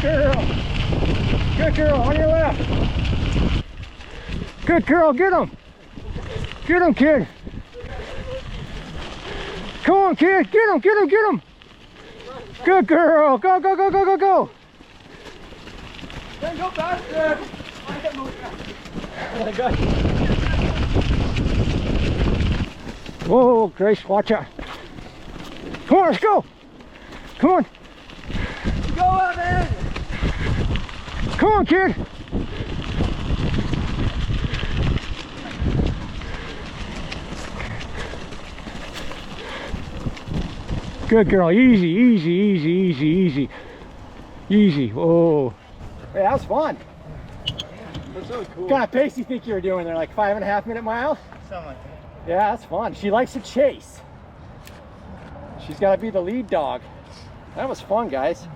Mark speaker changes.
Speaker 1: girl. Good girl, on your left. Good girl, get him. Get him, kid. Come on, kid, get him, get him, get him. Good girl, go, go, go, go, go, go.
Speaker 2: Then go faster. I get moving.
Speaker 1: Oh my God. Whoa, Grace, watch out. Come on, let's go. Come on.
Speaker 2: Go, Evan.
Speaker 1: Come on, kid. Good girl. Easy, easy, easy, easy, easy. Easy. Whoa. Hey, that was fun.
Speaker 2: That's really cool.
Speaker 1: What kind of pace do you think you were doing there? Like 5.5 minute miles?
Speaker 2: Something like that.
Speaker 1: Yeah, that's fun. She likes to chase. She's got to be the lead dog. That was fun, guys.